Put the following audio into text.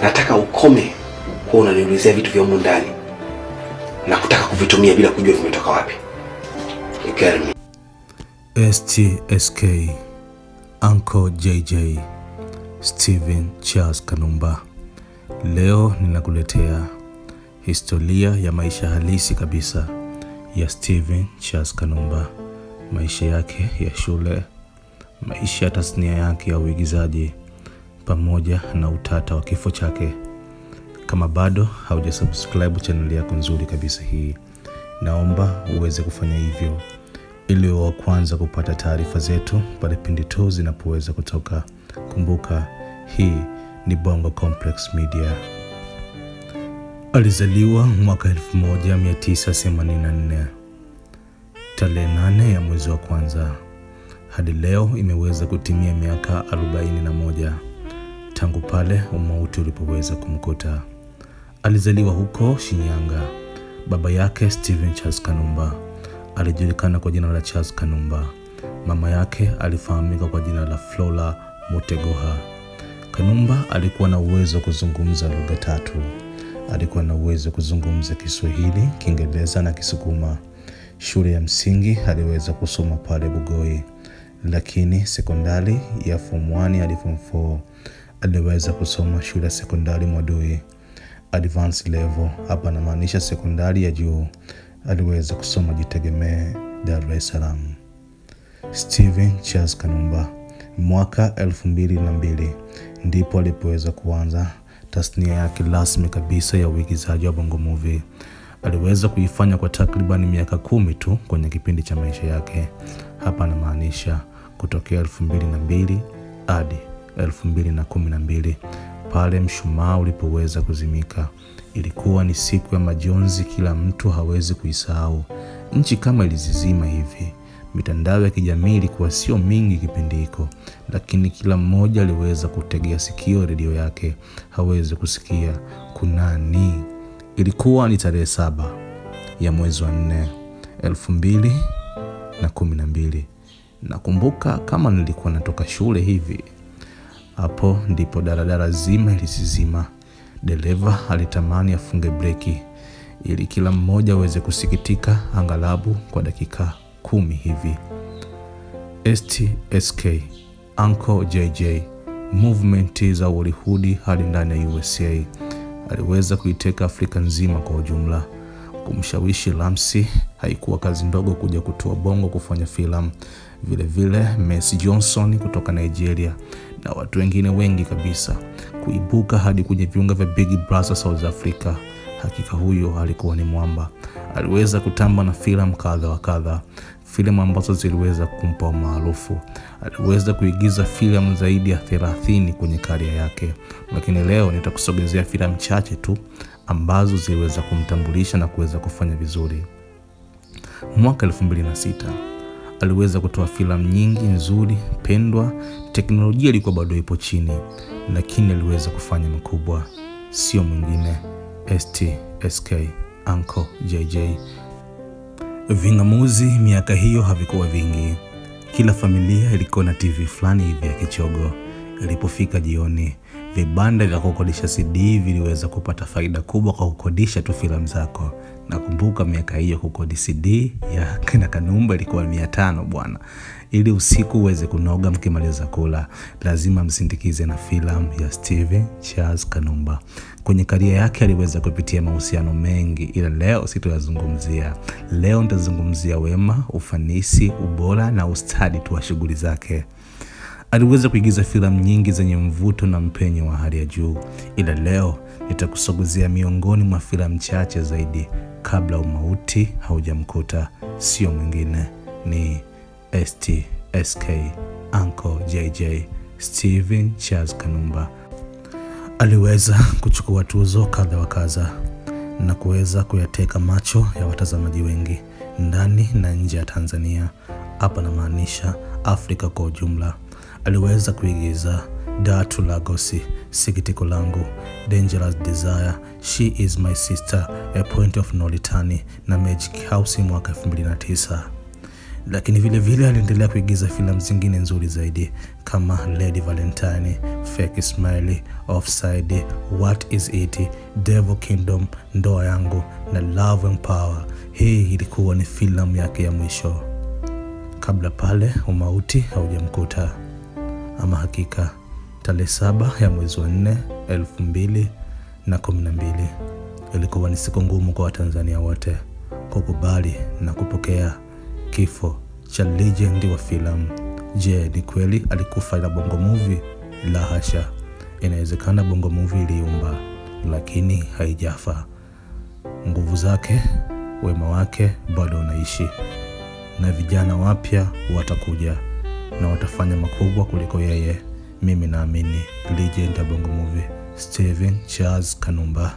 nataka ukome kwa unaniulizia vitu vya humu ndani na kutaka kuvitumia bila kujua vimetoka wapi. Ikarimi. STSK, Uncle JJ, Steven Charles Kanumba. Leo ninakuletea historia ya maisha halisi kabisa ya Steven Charles Kanumba. Maisha yake ya shule, maisha ya tasnia yake ya uigizaji, pamoja na utata wa kifo chake. Kama bado haujasubscribe channel yako nzuri kabisa hii, naomba uweze kufanya hivyo ili wa kwanza kupata taarifa zetu pale pindi tu zinapoweza kutoka. Kumbuka, hii ni Bongo Complex Media. Alizaliwa mwaka 1984 tarehe 8 ya mwezi wa kwanza. Hadi leo imeweza kutimia miaka 41 tangu pale umauti ulipoweza kumkuta. Alizaliwa huko Shinyanga. Baba yake Steven Charles Kanumba alijulikana kwa jina la Charles Kanumba. Mama yake alifahamika kwa jina la Flora Mutegoha. Kanumba alikuwa na uwezo wa kuzungumza lugha tatu. Alikuwa na uwezo wa kuzungumza Kiswahili, Kiingereza na Kisukuma. Shule ya msingi aliweza kusoma pale Bugoi, lakini sekondari ya form 1 hadi form 4 aliweza kusoma shule ya sekondari Mwadui. Advanced level, hapa namaanisha sekondari ya juu, aliweza kusoma Jitegemee, Dar es Salaam. Steven Charles Kanumba mwaka 2002 ndipo alipoweza kuanza tasnia yake rasmi kabisa ya uigizaji wa Bongo Movie. Aliweza kuifanya kwa takriban miaka 10 tu kwenye kipindi cha maisha yake. Hapa namaanisha kutokea 2002 hadi 2012 pale mshumaa ulipoweza kuzimika. Ilikuwa ni siku ya majonzi, kila mtu hawezi kuisahau. Nchi kama ilizizima hivi. Mitandao ya kijamii ilikuwa sio mingi kipindi hiko, lakini kila mmoja aliweza kutegea sikio redio yake hawezi kusikia kunani. Ilikuwa ni tarehe 7 ya mwezi wa 4 2012. Nakumbuka kama nilikuwa natoka shule hivi. Hapo ndipo daladala zima ilisizima. Dereva alitamani afunge breki ili kila mmoja aweze kusikitika angalabu kwa dakika 10 hivi. STSK, Uncle JJ, movement za Hollywood hadi ndani ya USA. Aliweza kuiteka Afrika nzima kwa ujumla. Kumshawishi Ramsey haikuwa kazi ndogo kuja kutoa Bongo kufanya filamu. Vile vile Mercy Johnson kutoka Nigeria na watu wengine wengi kabisa kuibuka hadi kwenye viunga vya Big Brother South Africa. Hakika huyo alikuwa ni mwamba. Aliweza kutamba na filamu kadha wa kadha, filamu ambazo ziliweza kumpa maarufu. Aliweza kuigiza filamu zaidi ya 30 kwenye career yake, lakini leo nitakusogezea filamu chache tu ambazo ziliweza kumtambulisha na kuweza kufanya vizuri. Mwaka 2006 aliweza kutoa filamu nyingi nzuri pendwa. Teknolojia ilikuwa bado ipo chini, lakini aliweza kufanya makubwa. Sio mwingine STSK, Uncle JJ. Vingamuzi miaka hiyo havikuwa vingi. Kila familia ilikuwa na TV fulani hivi ya kichogo. Ilipofika jioni, vibanda vya kukodisha CD viliweza kupata faida kubwa kwa kukodisha tu filamu zako. Nakumbuka miaka hiyo kukodi CD ya kina Kanumba ilikuwa 500 bwana. Ili usiku uweze kunoga mkimaliza kula, lazima msindikize na filamu ya Steven Charles Kanumba. Kwenye career yake aliweza kupitia mahusiano mengi, ila leo sitayazungumzia. Leo nitazungumzia wema, ufanisi, ubora na ustadi tu wa shughuli zake. Aliweza kuigiza filamu nyingi zenye mvuto na mpenyo wa hali ya juu, ila leo nitakusogezea miongoni mwa filamu chache zaidi kabla umauti haujamkuta. Sio mwingine ni STSK, Uncle JJ, Steven Charles Kanumba. Aliweza kuchukua tuzo kadha wa kadha na kuweza kuyateka macho ya watazamaji wengi ndani na nje ya Tanzania. Hapa namaanisha Afrika kwa ujumla. Aliweza kuigiza Dar to Lagos, Sikitiko Langu, Dangerous Desire, She is My Sister, A Point of No Return na Magic House mwaka 2009. lakini vile vile aliendelea kuigiza filamu zingine nzuri zaidi kama Lady Valentine, Fake Smile, Offside, What Is It, Devil Kingdom, Ndoa Yangu na Love and Power. Hii ilikuwa ni filamu yake ya mwisho. Kabla pale umauti haujamkuta. Ama hakika tarehe 7 ya mwezi wa 4 2012 ilikuwa ni siku ngumu kwa Watanzania wote kukubali na kupokea kifo cha legend wa filamu. Je, ni kweli alikufa na Bongo Movie? La hasha. Inawezekana Bongo Movie iliumba, lakini haijafa. Nguvu zake, wema wake bado unaishi, na vijana wapya watakuja na watafanya makubwa kuliko yeye. Mimi naamini legend ya Bongo Movie, Steven Charles Kanumba.